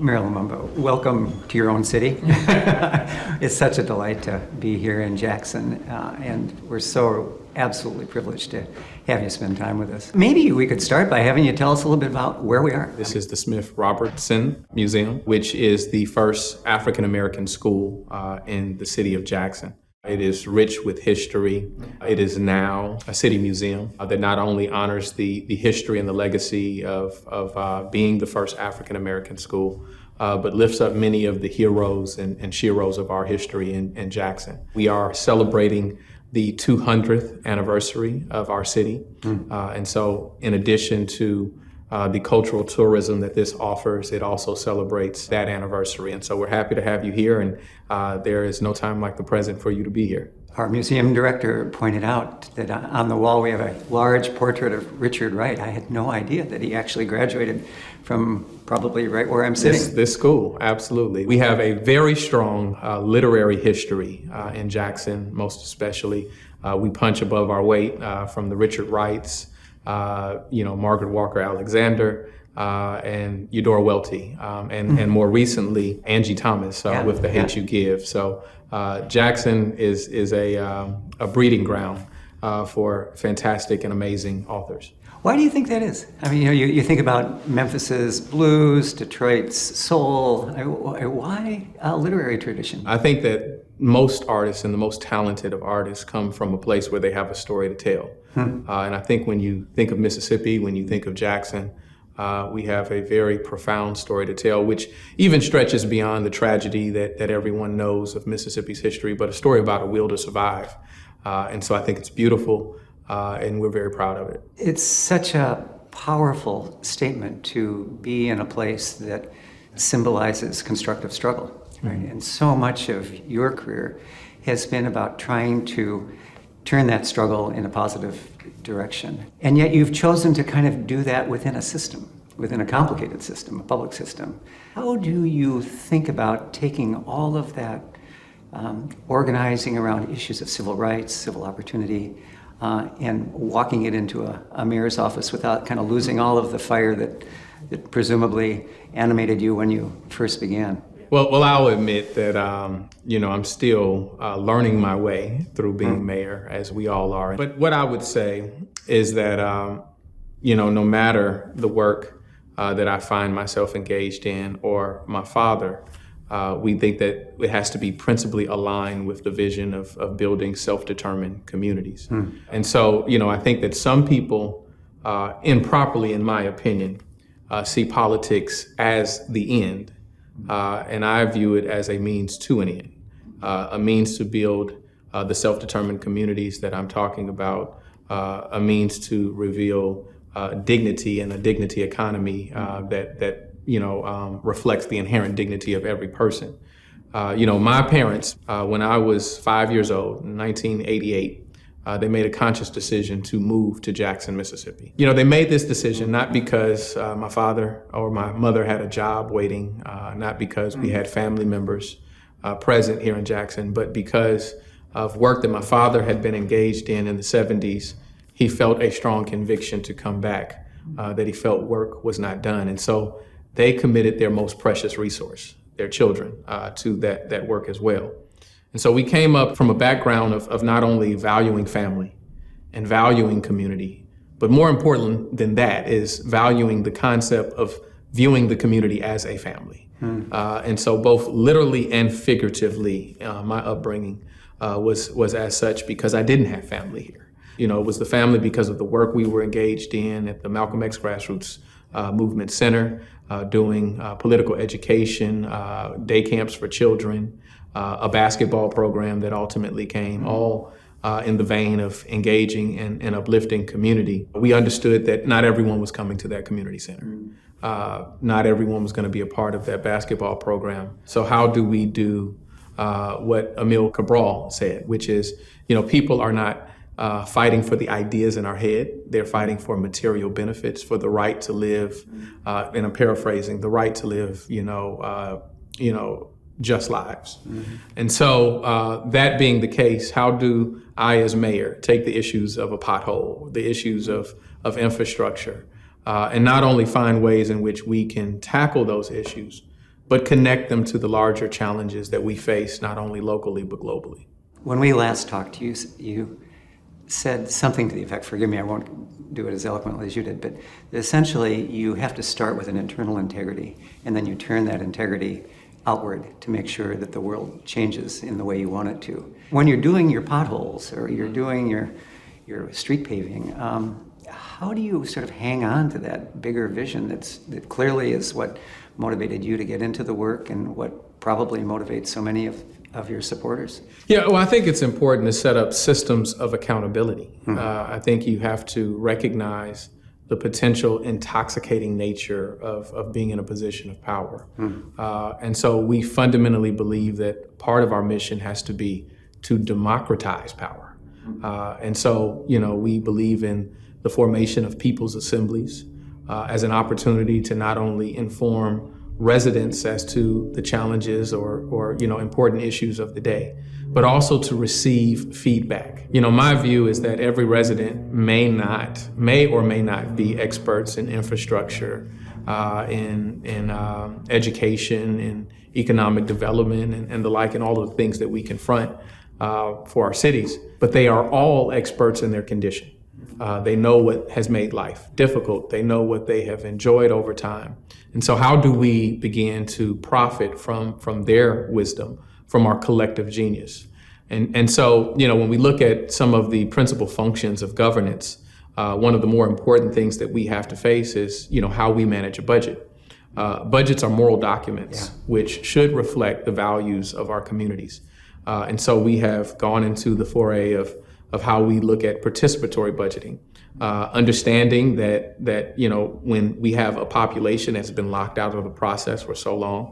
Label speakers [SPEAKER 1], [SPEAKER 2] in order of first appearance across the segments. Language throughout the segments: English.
[SPEAKER 1] Mayor Lumumba, welcome to your own city. It's such a delight to be here in Jackson, and we're so absolutely privileged to have you spend time with us. Maybe we could start by having you tell us a little bit about where we are.
[SPEAKER 2] This is the Smith Robertson Museum, which is the first African-American school in the city of Jackson. It is rich with history. It is now a city museum that not only honors the history and the legacy of being the first African-American school, but lifts up many of the heroes and sheroes of our history in Jackson. We are celebrating the 200th anniversary of our city. And so in addition to the cultural tourism that this offers, it also celebrates that anniversary. And so we're happy to have you here, and there is no time like the present for you to be here.
[SPEAKER 1] Our museum director pointed out that on the wall we have a large portrait of Richard Wright. I had no idea that he actually graduated from probably right where I'm sitting.
[SPEAKER 2] This school, absolutely. We have a very strong literary history in Jackson, most especially. We punch above our weight from the Richard Wrights, Margaret Walker Alexander, and Eudora Welty, and more recently, Angie Thomas with The Hate You Give. So Jackson is a breeding ground for fantastic and amazing authors.
[SPEAKER 1] Why do you think that is? I mean, you think about Memphis's blues, Detroit's soul. Why a literary tradition?
[SPEAKER 2] I think that most artists and the most talented of artists come from a place where they have a story to tell. And I think when you think of Mississippi, when you think of Jackson, we have a very profound story to tell, which even stretches beyond the tragedy that everyone knows of Mississippi's history, but a story about a will to survive. And so I think it's beautiful, and we're very proud of it.
[SPEAKER 1] It's such a powerful statement to be in a place that symbolizes constructive struggle, right? And so much of your career has been about trying to turn that struggle in a positive direction. And yet you've chosen to kind of do that within a system, within a complicated system, a public system. How do you think about taking all of that organizing around issues of civil rights, civil opportunity, and walking it into a mayor's office without kind of losing all of the fire that presumably animated you when you first began?
[SPEAKER 2] Well, I'll admit that, I'm still learning my way through being mayor, as we all are. But what I would say is that, no matter the work that I find myself engaged in or my father, we think that it has to be principally aligned with the vision of building self-determined communities. And so, I think that some people, improperly, in my opinion, see politics as the end. And I view it as a means to an end, a means to build the self-determined communities that I'm talking about, a means to reveal dignity and a dignity economy that reflects the inherent dignity of every person. My parents, when I was 5 years old in 1988, they made a conscious decision to move to Jackson, Mississippi. They made this decision not because my father or my mother had a job waiting, not because we had family members present here in Jackson, but because of work that my father had been engaged in the 70s. He felt a strong conviction to come back, that he felt work was not done. And so they committed their most precious resource, their children, to that work as well. And so we came up from a background of not only valuing family and valuing community, but more important than that is valuing the concept of viewing the community as a family. And so both literally and figuratively, my upbringing was as such because I didn't have family here. It was the family because of the work we were engaged in at the Malcolm X Grassroots Movement Center, doing political education, day camps for children, a basketball program that ultimately came all in the vein of engaging and uplifting community. We understood that not everyone was coming to that community center. Not everyone was going to be a part of that basketball program. So how do we do what Emil Cabral said, which is, people are not fighting for the ideas in our head. They're fighting for material benefits, for the right to live, and I'm paraphrasing, the right to live, just lives. And so that being the case, how do I as mayor take the issues of a pothole, the issues of infrastructure, and not only find ways in which we can tackle those issues, but connect them to the larger challenges that we face, not only locally, but globally.
[SPEAKER 1] When we last talked, you said something to the effect, forgive me, I won't do it as eloquently as you did, but essentially you have to start with an internal integrity, and then you turn that integrity outward to make sure that the world changes in the way you want it to. When you're doing your potholes or you're doing your street paving, how do you sort of hang on to that bigger vision that clearly is what motivated you to get into the work and what probably motivates so many of your supporters?
[SPEAKER 2] Yeah, well, I think it's important to set up systems of accountability. I think you have to recognize the potential intoxicating nature of being in a position of power. And so we fundamentally believe that part of our mission has to be to democratize power. And so, we believe in the formation of people's assemblies as an opportunity to not only inform residents as to the challenges or important issues of the day, but also to receive feedback. My view is that every resident may or may not be experts in infrastructure, in education, in economic development, and the like, and all of the things that we confront for our cities. But they are all experts in their condition. They know what has made life difficult. They know what they have enjoyed over time. And so how do we begin to profit from their wisdom, from our collective genius? And so, when we look at some of the principal functions of governance, one of the more important things that we have to face is, how we manage a budget. Budgets are moral documents, which should reflect the values of our communities. And so we have gone into the foray of how we look at participatory budgeting, understanding that when we have a population that's been locked out of the process for so long,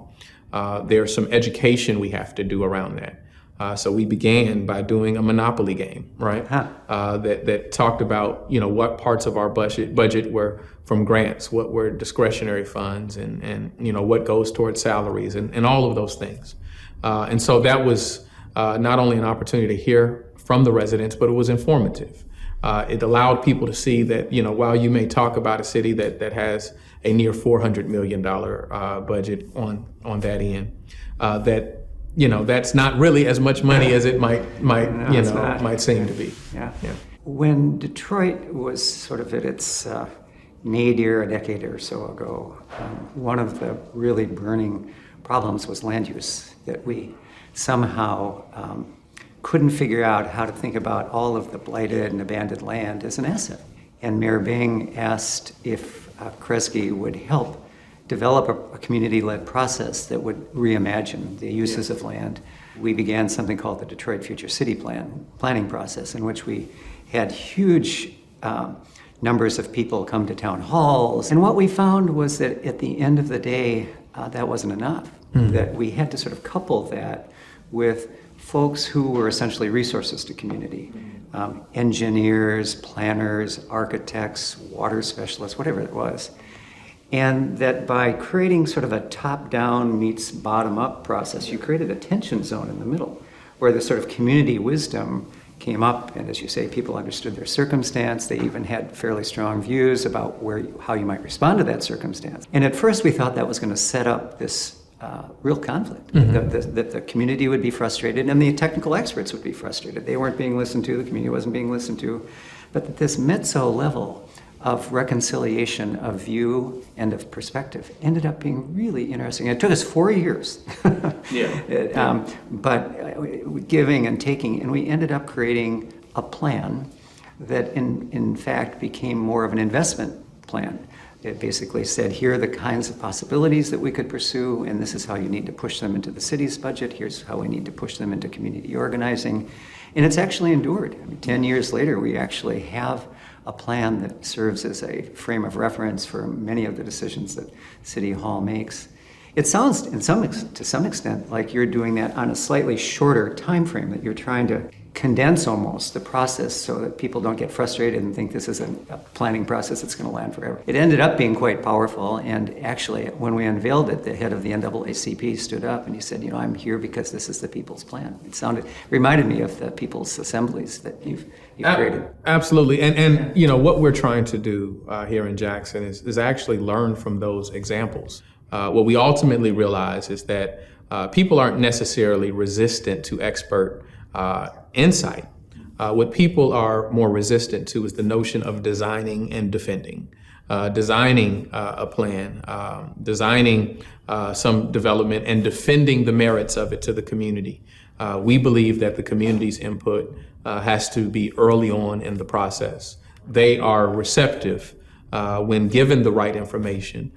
[SPEAKER 2] there's some education we have to do around that. So we began by doing a monopoly game, right? That talked about what parts of our budget were from grants, what were discretionary funds, and what goes towards salaries, and all of those things. And so that was not only an opportunity to hear from the residents, but it was informative. It allowed people to see that, while you may talk about a city that has a near $400 million budget on that end, that's not really as much money as it might seem to be.
[SPEAKER 1] Yeah. When Detroit was sort of at its nadir a decade or so ago, one of the really burning problems was land use, that we somehow couldn't figure out how to think about all of the blighted and abandoned land as an asset. And Mayor Bing asked if Kresge would help develop a community-led process that would reimagine the uses of land. We began something called the Detroit Future City planning process, in which we had huge numbers of people come to town halls. And what we found was that at the end of the day, that wasn't enough, that we had to sort of couple that with folks who were essentially resources to community, engineers, planners, architects, water specialists, whatever it was. And that by creating sort of a top-down meets bottom-up process, you created a tension zone in the middle where the sort of community wisdom came up, and as you say, people understood their circumstance. They even had fairly strong views about how you might respond to that circumstance. And at first we thought that was going to set up this real conflict, that the community would be frustrated and the technical experts would be frustrated. They weren't being listened to, the community wasn't being listened to, but that this mezzo level of reconciliation of view and of perspective ended up being really interesting. It took us 4 years, but giving and taking, and we ended up creating a plan that in fact became more of an investment plan. It basically said, here are the kinds of possibilities that we could pursue, and this is how you need to push them into the city's budget. Here's how we need to push them into community organizing. And it's actually endured. 10 years later, we actually have a plan that serves as a frame of reference for many of the decisions that City Hall makes. It sounds, to some extent, like you're doing that on a slightly shorter time frame, that you're trying to condense almost the process so that people don't get frustrated and think this is a planning process that's going to last forever. It ended up being quite powerful, and actually, when we unveiled it, the head of the NAACP stood up and he said, I'm here because this is the people's plan. It reminded me of the people's assemblies that you've created.
[SPEAKER 2] Absolutely, and what we're trying to do here in Jackson is actually learn from those examples. what we ultimately realize is that people aren't necessarily resistant to expert insight. What people are more resistant to is the notion of designing and defending, designing a plan, designing some development and defending the merits of it to the community. We believe that the community's input has to be early on in the process. They are receptive when given the right information.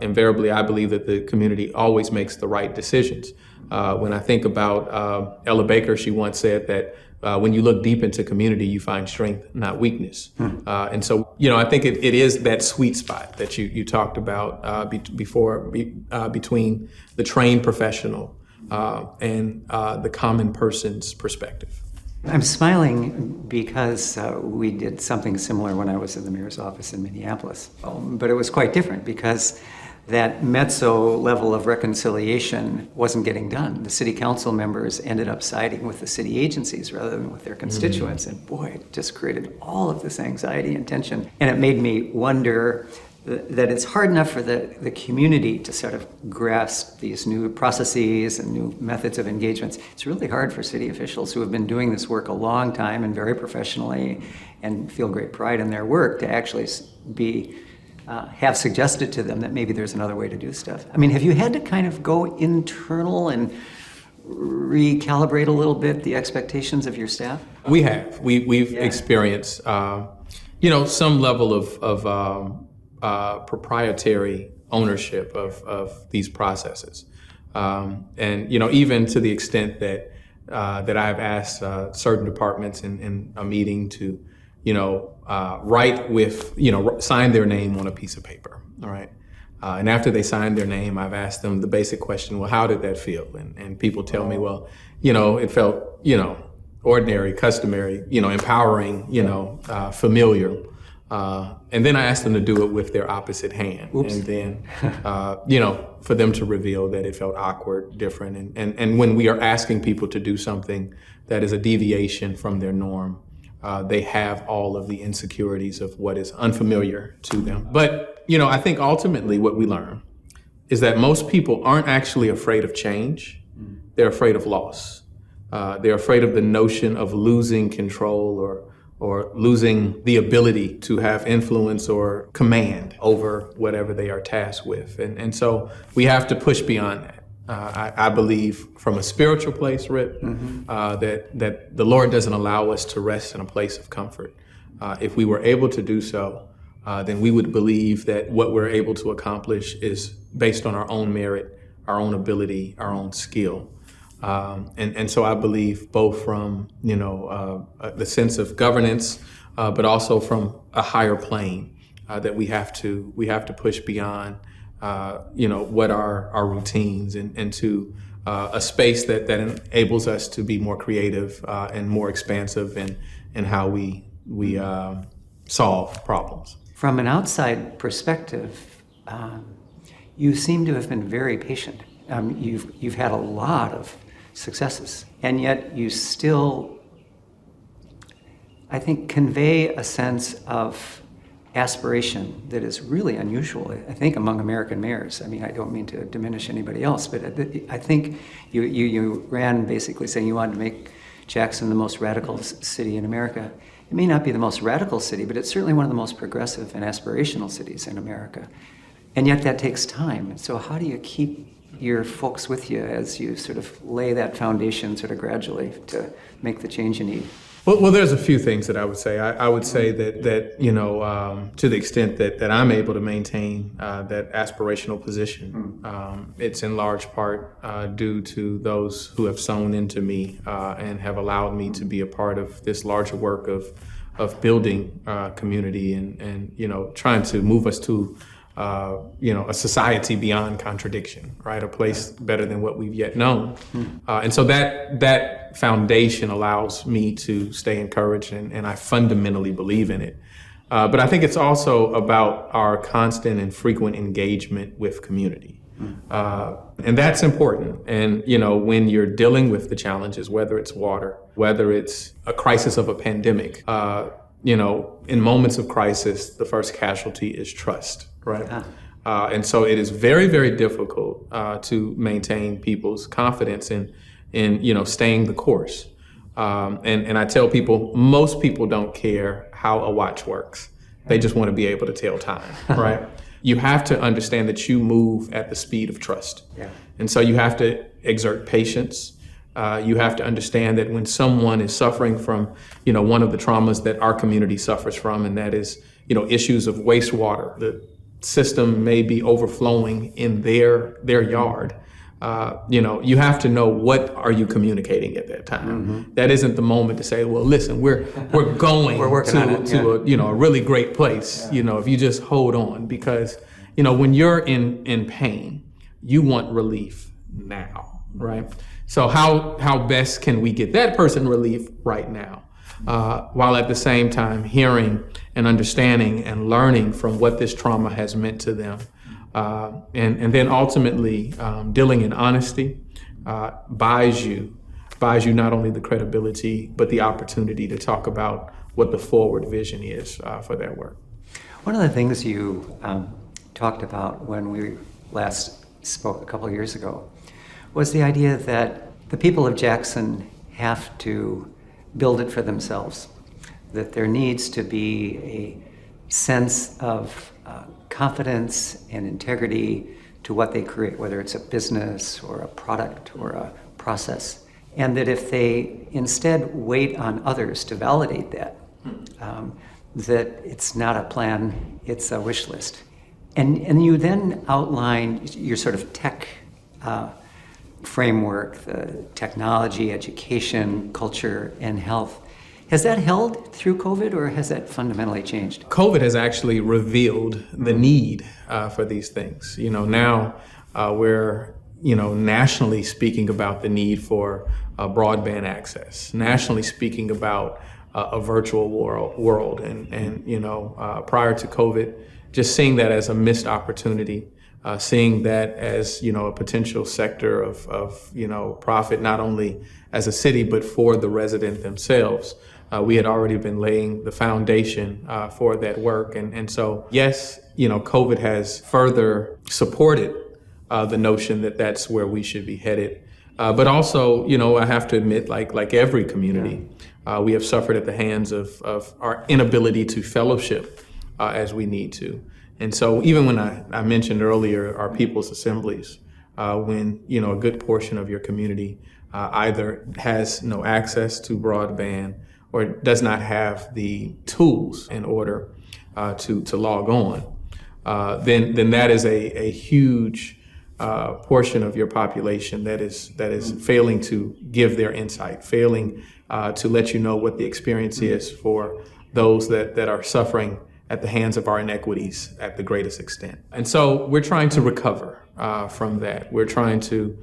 [SPEAKER 2] Invariably, I believe that the community always makes the right decisions. When I think about Ella Baker, she once said that when you look deep into community, you find strength, not weakness. And so, I think it is that sweet spot that you talked about between the trained professional and the common person's perspective.
[SPEAKER 1] I'm smiling because we did something similar when I was in the mayor's office in Minneapolis. But it was quite different because that mezzo level of reconciliation wasn't getting done. The city council members ended up siding with the city agencies rather than with their constituents. And boy, it just created all of this anxiety and tension. And it made me wonder that it's hard enough for the community to sort of grasp these new processes and new methods of engagements. It's really hard for city officials who have been doing this work a long time and very professionally and feel great pride in their work to actually have suggested to them that maybe there's another way to do stuff. I mean, have you had to kind of go internal and recalibrate a little bit the expectations of your staff?
[SPEAKER 2] We have. We've experienced, some level of proprietary ownership of these processes, and even to the extent that I've asked certain departments in a meeting to, sign their name on a piece of paper. All right. And after they signed their name, I've asked them the basic question, well, how did that feel? And people tell me, well, it felt, ordinary, customary, empowering, familiar. And then I asked them to do it with their opposite hand. Oops. And then, for them to reveal that it felt awkward, different. And when we are asking people to do something that is a deviation from their norm, they have all of the insecurities of what is unfamiliar to them. But, I think ultimately what we learn is that most people aren't actually afraid of change. They're afraid of loss. They're afraid of the notion of losing control or losing the ability to have influence or command over whatever they are tasked with. And so we have to push beyond that. I believe from a spiritual place, Rip, that the Lord doesn't allow us to rest in a place of comfort. If we were able to do so, then we would believe that what we're able to accomplish is based on our own merit, our own ability, our own skill. And so I believe both from, the sense of governance, but also from a higher plane, that we have to push beyond, what are our routines and to a space that enables us to be more creative and more expansive in how we solve problems.
[SPEAKER 1] From an outside perspective, you seem to have been very patient. You've had a lot of successes, and yet you still, I think, convey a sense of aspiration that is really unusual, I think, among American mayors. I mean, I don't mean to diminish anybody else, but I think you ran basically saying you wanted to make Jackson the most radical city in America. It may not be the most radical city, but it's certainly one of the most progressive and aspirational cities in America. And yet that takes time. So how do you keep your folks with you as you sort of lay that foundation sort of gradually to make the change you need?
[SPEAKER 2] Well, there's a few things that I would say. I would say that to the extent that I'm able to maintain that aspirational position, it's in large part due to those who have sown into me and have allowed me to be a part of this larger work of building community and trying to move us to a society beyond contradiction, right? A place better than what we've yet known. And so that foundation allows me to stay encouraged, and I fundamentally believe in it. But I think it's also about our constant and frequent engagement with community. And that's important. And, when you're dealing with the challenges, whether it's water, whether it's a crisis of a pandemic, in moments of crisis, the first casualty is trust, right? And so it is very, very difficult to maintain people's confidence in staying the course. And I tell people, most people don't care how a watch works. They just want to be able to tell time, right? You have to understand that you move at the speed of trust.
[SPEAKER 1] Yeah.
[SPEAKER 2] And so you have to exert patience. You have to understand that when someone is suffering from, one of the traumas that our community suffers from, and that is, issues of wastewater, the system may be overflowing in their yard. You have to know what are you communicating at that time. Mm-hmm. That isn't the moment to say, well, listen, we're going to a really great place. Yeah. If you just hold on, because when you're in pain, you want relief now, right? So how best can we get that person relief right now, while at the same time hearing and understanding and learning from what this trauma has meant to them. And then ultimately, dealing in honesty buys you not only the credibility, but the opportunity to talk about what the forward vision is for that work.
[SPEAKER 1] One of the things you talked about when we last spoke a couple of years ago was the idea that the people of Jackson have to build it for themselves, that there needs to be a sense of confidence and integrity to what they create, whether it's a business or a product or a process. And that if they instead wait on others to validate that, that it's not a plan, it's a wish list. And you then outline your sort of tech framework, the technology, education, culture, and health. Has that held through COVID, or has that fundamentally changed?
[SPEAKER 2] COVID has actually revealed the need for these things. Now we're, nationally speaking about the need for broadband access, nationally speaking about a virtual world. And prior to COVID, just seeing that as a missed opportunity, seeing that as, a potential sector of profit, not only as a city, but for the resident themselves. We had already been laying the foundation for that work. And so, yes, COVID has further supported the notion that that's where we should be headed. But also, I have to admit, like every community, we have suffered at the hands of our inability to fellowship as we need to. And so even when I mentioned earlier our people's assemblies, when, a good portion of your community either has no access to broadband or does not have the tools in order to log on, then that is a huge portion of your population that is failing to give their insight, failing to let you know what the experience is for those that are suffering at the hands of our inequities at the greatest extent. And so we're trying to recover from that. We're trying to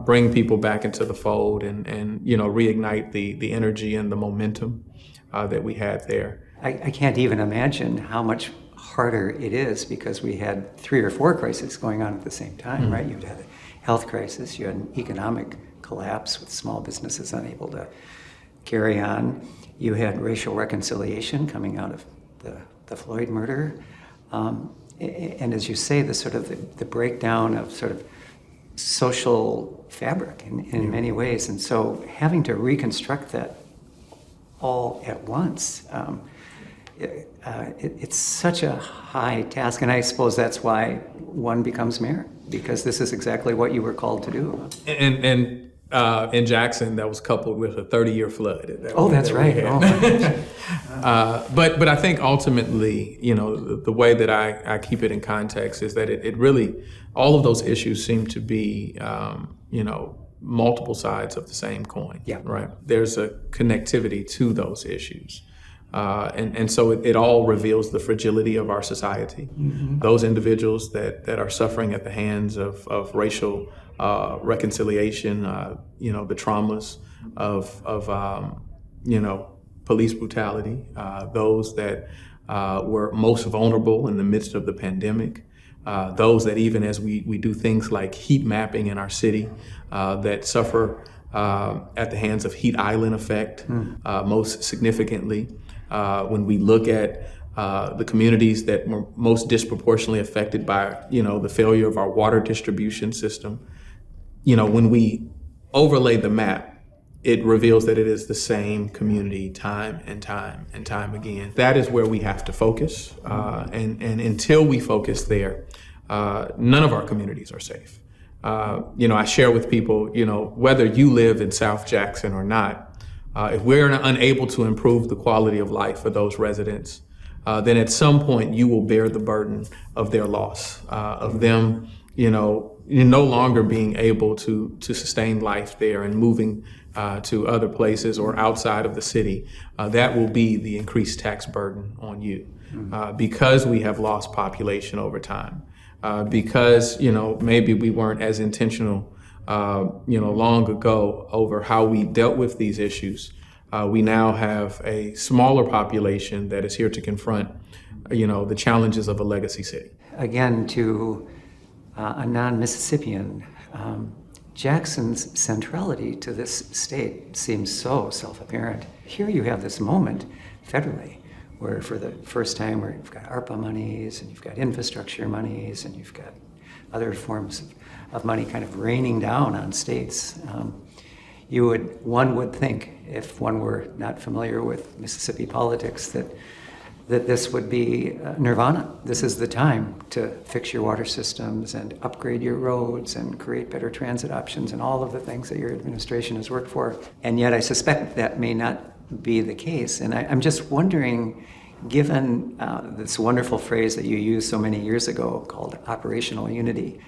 [SPEAKER 2] bring people back into the fold and reignite the energy and the momentum that we had there.
[SPEAKER 1] I can't even imagine how much harder it is, because we had 3 or 4 crises going on at the same time, mm-hmm. right? You had a health crisis, you had an economic collapse with small businesses unable to carry on. You had racial reconciliation coming out of the Floyd murder. And as you say, the breakdown of sort of social fabric in many ways. And so having to reconstruct that all at once, it's such a high task. And I suppose that's why one becomes mayor, because this is exactly what you were called to do.
[SPEAKER 2] And in Jackson, that was coupled with a 30-year flood.
[SPEAKER 1] That's right.
[SPEAKER 2] But I think ultimately, the way that I keep it in context is that it really, all of those issues seem to be, multiple sides of the same coin.
[SPEAKER 1] Yeah.
[SPEAKER 2] Right. There's a connectivity to those issues. And so it all reveals the fragility of our society. Mm-hmm. Those individuals that are suffering at the hands of racial reconciliation, the traumas of police brutality, those that were most vulnerable in the midst of the pandemic, those that even as we do things like heat mapping in our city, that suffer at the hands of heat island effect, most significantly. When we look at the communities that were most disproportionately affected by, the failure of our water distribution system. When we overlay the map, it reveals that it is the same community time and time and time again. That is where we have to focus. And until we focus there, none of our communities are safe. I share with people, whether you live in South Jackson or not, if we're unable to improve the quality of life for those residents, then at some point you will bear the burden of their loss, of them, no longer being able to sustain life there and moving to other places or outside of the city. That will be the increased tax burden on you because we have lost population over time. Because maybe we weren't as intentional long ago over how we dealt with these issues. We now have a smaller population that is here to confront the challenges of a legacy city.
[SPEAKER 1] Again, to a non-Mississippian, Jackson's centrality to this state seems so self-apparent. Here you have this moment federally where for the first time where you've got ARPA monies and you've got infrastructure monies and you've got other forms of money kind of raining down on states. One would think, if one were not familiar with Mississippi politics, that this would be nirvana. This is the time to fix your water systems and upgrade your roads and create better transit options and all of the things that your administration has worked for. And yet I suspect that may not be the case. And I'm just wondering, given this wonderful phrase that you used so many years ago called operational unity,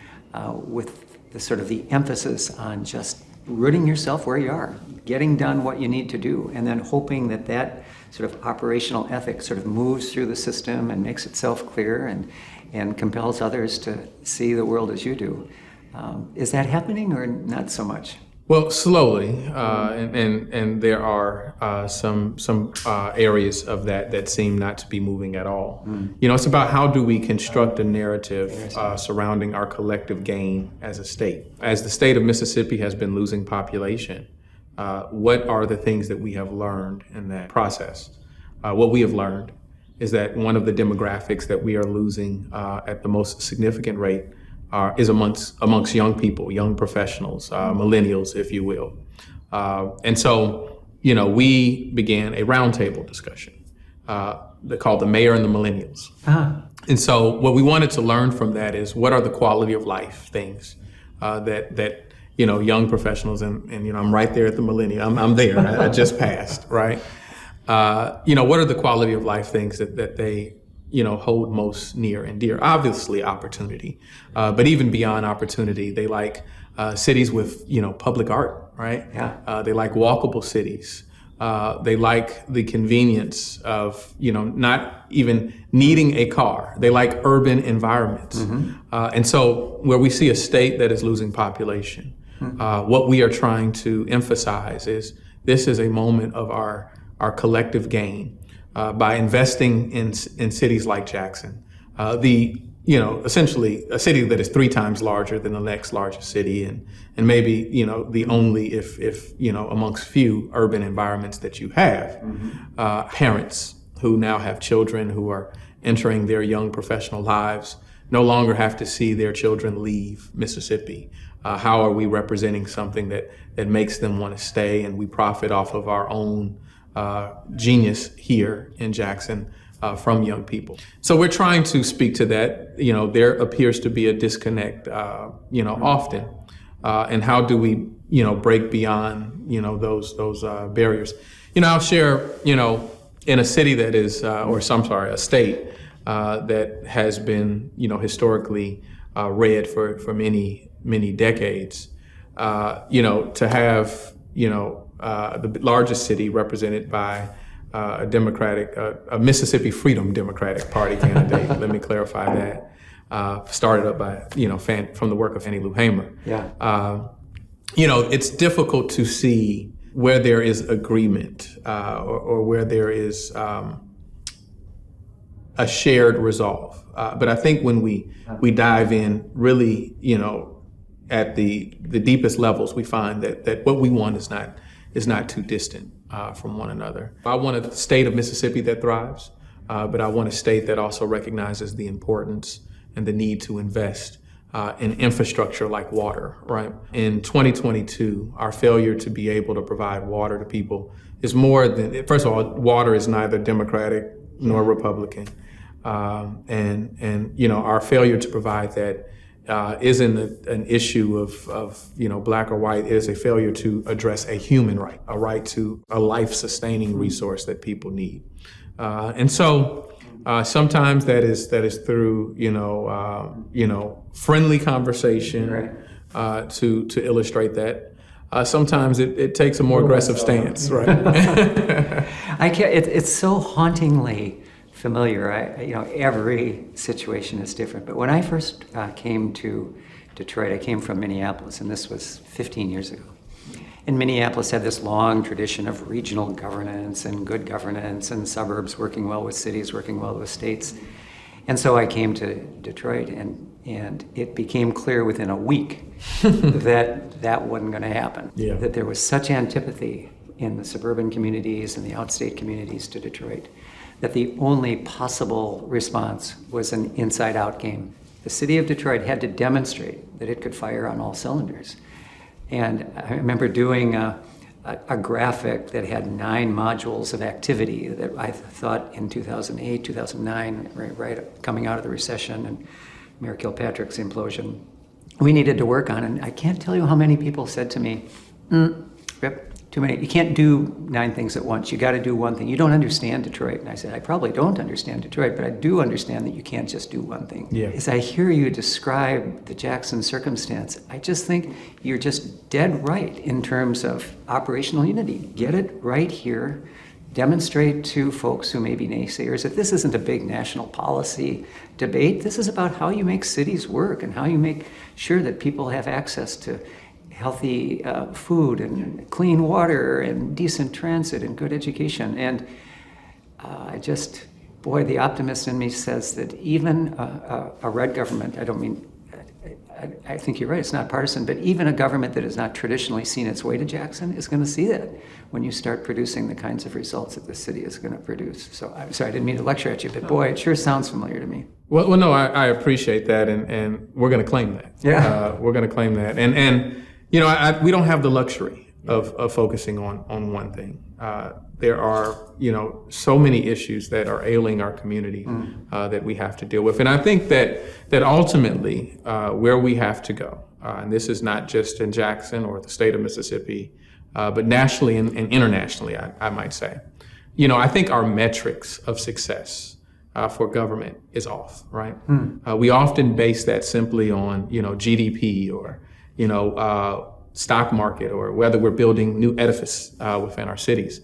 [SPEAKER 1] with the sort of the emphasis on just rooting yourself where you are, getting done what you need to do, and then hoping that that sort of operational ethic sort of moves through the system and makes itself clear and compels others to see the world as you do. Is that happening or not so much?
[SPEAKER 2] Well, slowly, and there are some areas of that seem not to be moving at all. It's about how do we construct a narrative surrounding our collective gain as a state. As the state of Mississippi has been losing population, what are the things that we have learned in that process? What we have learned is that one of the demographics that we are losing at the most significant rate is amongst young people, young professionals, millennials, if you will. And so, we began a roundtable discussion called the Mayor and the Millennials. And so what we wanted to learn from that is what are the quality of life things that young professionals, and I'm right there at the millennial, I'm there, I just passed, right? What are the quality of life things that they hold most near and dear? Obviously opportunity, but even beyond opportunity, they like cities with, public art, right?
[SPEAKER 1] Yeah.
[SPEAKER 2] They like walkable cities. They like the convenience of, not even needing a car. They like urban environments. And so where we see a state that is losing population, what we are trying to emphasize is this is a moment of our collective gain. By investing in cities like Jackson, essentially a city that is 3 times larger than the next largest city, and maybe the only if amongst few urban environments that you have. Parents who now have children who are entering their young professional lives no longer have to see their children leave Mississippi. How are we representing something that makes them want to stay, and we profit off of our own genius here in Jackson from young people. So we're trying to speak to that. There appears to be a disconnect, often. And how do we, break beyond, those barriers? I'll share, in a city that is, a state that has been, historically red for many, many decades. To have, the largest city represented by a Mississippi Freedom Democratic Party candidate. Let me clarify that. Started up by, from the work of Fannie Lou Hamer.
[SPEAKER 1] Yeah.
[SPEAKER 2] It's difficult to see where there is agreement or where there is a shared resolve. But I think when we dive in really, at the deepest levels, we find that what we want is not too distant from one another. I want a state of Mississippi that thrives. but I want to state that also recognizes the importance and the need to invest in infrastructure like water, right? In 2022, our failure to be able to provide water to people is more than, first of all, water is neither Democratic nor Republican. And our failure to provide that isn't an issue of black or white. It is a failure to address a human right, a right to a life-sustaining resource that people need. And so sometimes that is through friendly conversation to illustrate that. Sometimes it takes a more aggressive stance, right?
[SPEAKER 1] It's so hauntingly familiar. Every situation is different. But when I first came to Detroit, I came from Minneapolis, and this was 15 years ago. And Minneapolis had this long tradition of regional governance and good governance and suburbs working well with cities, working well with states. And so I came to Detroit, and it became clear within a week that wasn't going to happen.
[SPEAKER 2] Yeah.
[SPEAKER 1] That there was such antipathy in the suburban communities and the outstate communities to Detroit that the only possible response was an inside-out game. The city of Detroit had to demonstrate that it could fire on all cylinders. And I remember doing a graphic that had 9 modules of activity that I thought in 2008, 2009, right coming out of the recession and Mayor Kilpatrick's implosion, we needed to work on. And I can't tell you how many people said to me, Rip, too many. You can't do 9 things at once. You got to do one thing. You don't understand Detroit. And I said, I probably don't understand Detroit, but I do understand that you can't just do one thing.
[SPEAKER 2] Yeah.
[SPEAKER 1] As I hear you describe the Jackson circumstance, I just think you're just dead right in terms of operational unity. Get it right here. Demonstrate to folks who may be naysayers that this isn't a big national policy debate. This is about how you make cities work and how you make sure that people have access to healthy food and clean water and decent transit and good education. And the optimist in me says that even a red government, I think you're right, it's not partisan, but even a government that has not traditionally seen its way to Jackson is going to see that when you start producing the kinds of results that the city is going to produce. So I'm sorry, I didn't mean to lecture at you, but boy, it sure sounds familiar to me.
[SPEAKER 2] Well, no, I appreciate that, and we're going to claim that.
[SPEAKER 1] Yeah.
[SPEAKER 2] We're going to claim that. And we don't have the luxury of focusing on one thing. There are, so many issues that are ailing our community that we have to deal with. And I think that ultimately where we have to go, and this is not just in Jackson or the state of Mississippi, but nationally and internationally, I might say, I think our metrics of success for government is off, right? We often base that simply on, GDP or, stock market, or whether we're building new edifice within our cities.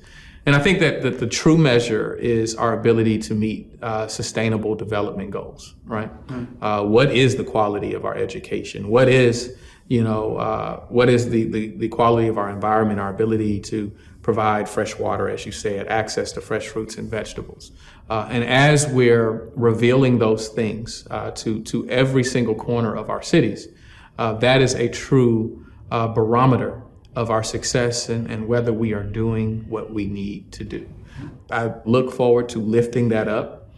[SPEAKER 2] And I think that the true measure is our ability to meet sustainable development goals, right? What is the quality of our education? What is the quality of our environment, our ability to provide fresh water, as you said, access to fresh fruits and vegetables. And as we're revealing those things to every single corner of our cities, that is a true barometer of our success and whether we are doing what we need to do. I look forward to lifting that up,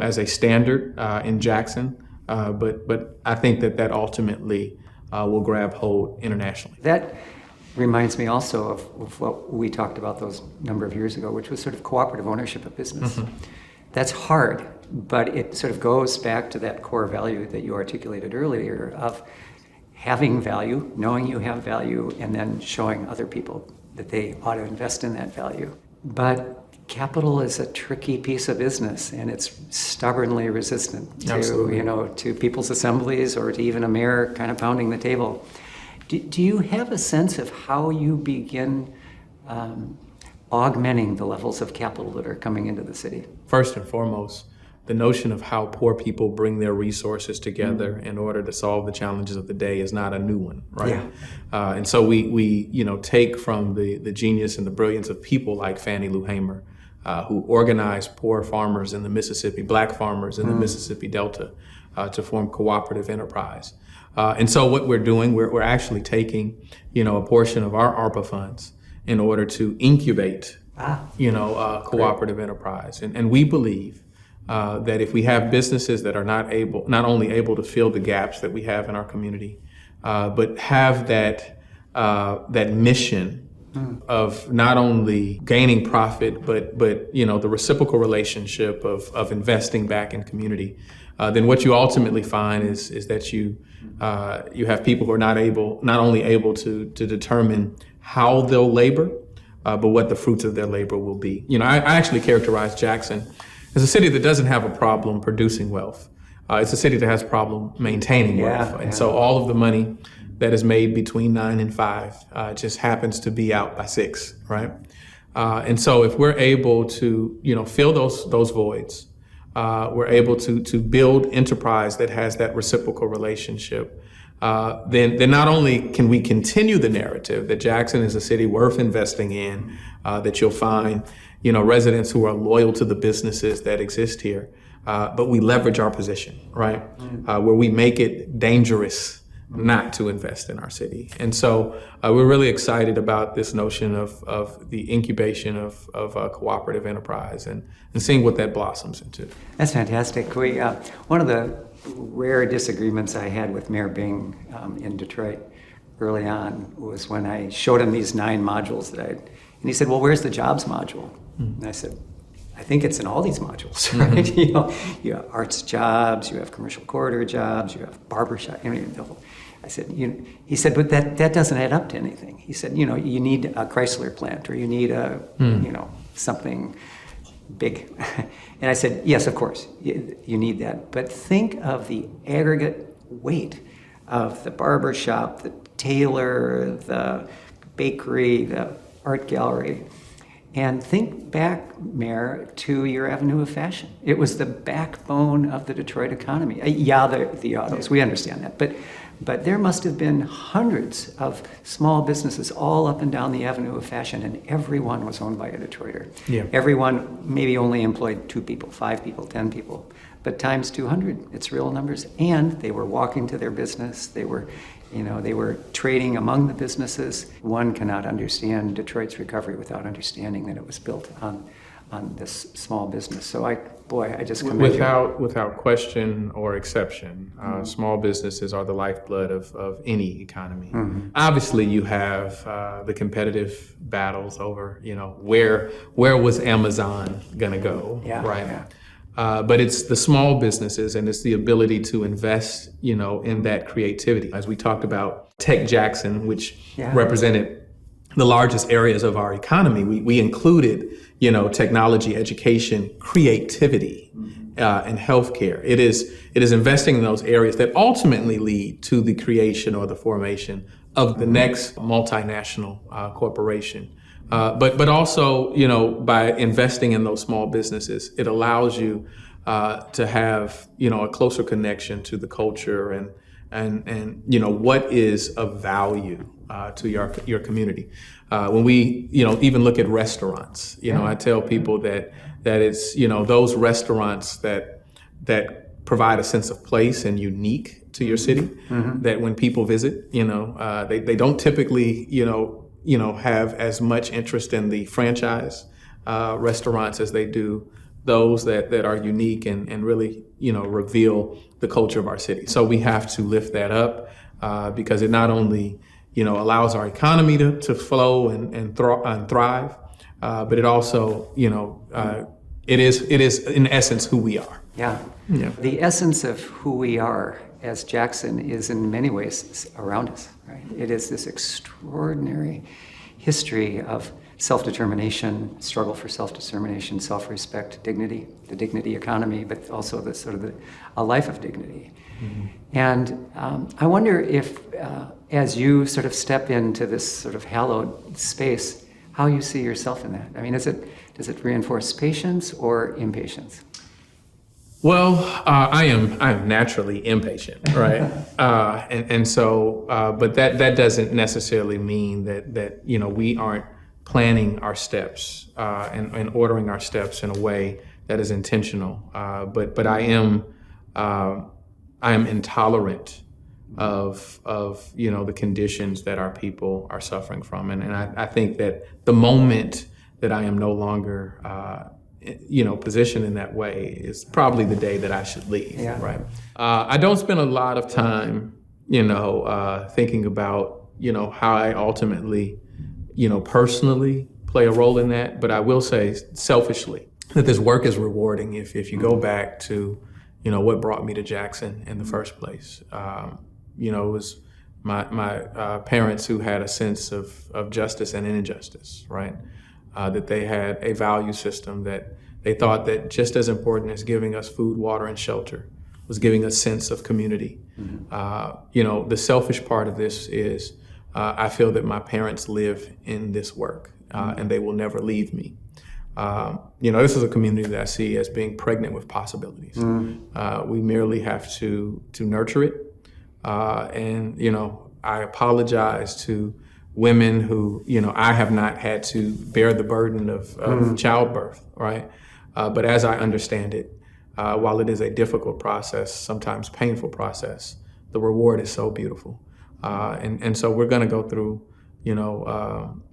[SPEAKER 2] as a standard in Jackson, but I think that ultimately will grab hold internationally.
[SPEAKER 1] That reminds me also of what we talked about those number of years ago, which was sort of cooperative ownership of business. That's hard, but it sort of goes back to that core value that you articulated earlier of having value, knowing you have value, and then showing other people that they ought to invest in that value. But capital is a tricky piece of business, and it's stubbornly resistant to people's assemblies or to even a mayor kind of pounding the table. Do you have a sense of how you begin augmenting the levels of capital that are coming into the city?
[SPEAKER 2] First and foremost, the notion of how poor people bring their resources together in order to solve the challenges of the day is not a new one, right?
[SPEAKER 1] Yeah.
[SPEAKER 2] And so we take from the genius and the brilliance of people like Fannie Lou Hamer, who organized poor farmers in the Mississippi, black farmers in the Mississippi Delta, to form cooperative enterprise. And so what we're doing, we're actually taking, a portion of our ARPA funds in order to incubate, cooperative enterprise. And we believe that if we have businesses that are not only able to fill the gaps that we have in our community, but have that mission of not only gaining profit, but the reciprocal relationship of investing back in community, then what you ultimately find is that you have people who are not only able to determine how they'll labor, but what the fruits of their labor will be. I actually characterize Jackson as a city that doesn't have a problem producing wealth. It's a city that has a problem maintaining wealth. And so all of the money that is made between 9 and 5 just happens to be out by 6, right? And so if we're able to, fill those voids, we're able to build enterprise that has that reciprocal relationship, then not only can we continue the narrative that Jackson is a city worth investing in, that you'll find, residents who are loyal to the businesses that exist here, but we leverage our position, right? Where we make it dangerous not to invest in our city. And so we're really excited about this notion of the incubation of cooperative enterprise and seeing what that blossoms into.
[SPEAKER 1] That's fantastic. One of the rare disagreements I had with Mayor Bing in Detroit early on was when I showed him these 9 modules and he said, well, where's the jobs module? And I said, I think it's in all these modules, right? You have arts jobs, you have commercial corridor jobs, you have barbershop. I said, he said, but that doesn't add up to anything. He said, you need a Chrysler plant or you need something big. And I said, yes, of course, you need that. But think of the aggregate weight of the barbershop, the tailor, the bakery, the art gallery. And think back, Mayor, to your Avenue of Fashion. It was the backbone of the Detroit economy. The autos, we understand that. But there must have been hundreds of small businesses all up and down the Avenue of Fashion, and everyone was owned by a Detroiter. Yeah. Everyone maybe only employed 2 people, 5 people, 10 people. But times 200, it's real numbers. And they were walking to their business. They were trading among the businesses. One cannot understand Detroit's recovery without understanding that it was built on this small business. So I just commend you.
[SPEAKER 2] Without question or exception, small businesses are the lifeblood of any economy. Mm-hmm. Obviously, you have the competitive battles over, where was Amazon gonna go, right? Yeah. But it's the small businesses and it's the ability to invest, in that creativity. As we talked about Tech Jackson, which represented the largest areas of our economy, we included, technology, education, creativity, and healthcare. It is investing in those areas that ultimately lead to the creation or the formation of the next multinational corporation. But also, by investing in those small businesses, it allows you to have, a closer connection to the culture and what is of value to your community. When we, even look at restaurants, I tell people that it's, those restaurants that provide a sense of place and unique to your city, that when people visit, they don't typically, have as much interest in the franchise restaurants as they do those that are unique and really, reveal the culture of our city. So we have to lift that up because it not only, allows our economy to flow and thrive, but it also, it is in essence who we are.
[SPEAKER 1] Yeah. The essence of who we are as Jackson is in many ways around us, right? It is this extraordinary history of self-determination, struggle for self-determination, self-respect, dignity, the dignity economy, but also a life of dignity. Mm-hmm. And I wonder if, as you sort of step into this sort of hallowed space, how you see yourself in that. I mean, does it reinforce patience or impatience?
[SPEAKER 2] Well, I am naturally impatient, right? and so, but that doesn't necessarily mean that we aren't planning our steps and ordering our steps in a way that is intentional. But I am intolerant of the conditions that our people are suffering from, and I think that the moment that I am no longer position in that way is probably the day that I should leave.
[SPEAKER 1] Yeah.
[SPEAKER 2] Right. I don't spend a lot of time, thinking about, how I ultimately, personally play a role in that. But I will say selfishly that this work is rewarding. If you go back to, what brought me to Jackson in the first place, it was my parents who had a sense of justice and injustice, right? That they had a value system that they thought that just as important as giving us food, water, and shelter was giving us sense of community. The selfish part of this is I feel that my parents live in this work and they will never leave me. This is a community that I see as being pregnant with possibilities. We merely have to nurture it. I apologize to women who, I have not had to bear the burden of childbirth, right? But as I understand it, while it is a difficult process, sometimes painful process, the reward is so beautiful. And so we're gonna go through,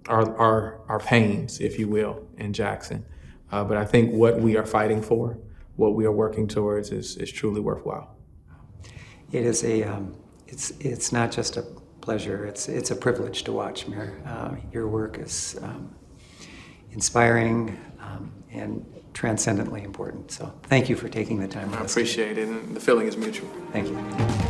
[SPEAKER 2] our pains, if you will, in Jackson. But I think what we are fighting for, what we are working towards is truly worthwhile.
[SPEAKER 1] It is it's not just a pleasure, it's a privilege to watch, Mayor. Your work is inspiring and transcendently important. So thank you for taking the time.
[SPEAKER 2] I appreciate it, and the feeling is mutual.
[SPEAKER 1] Thank you.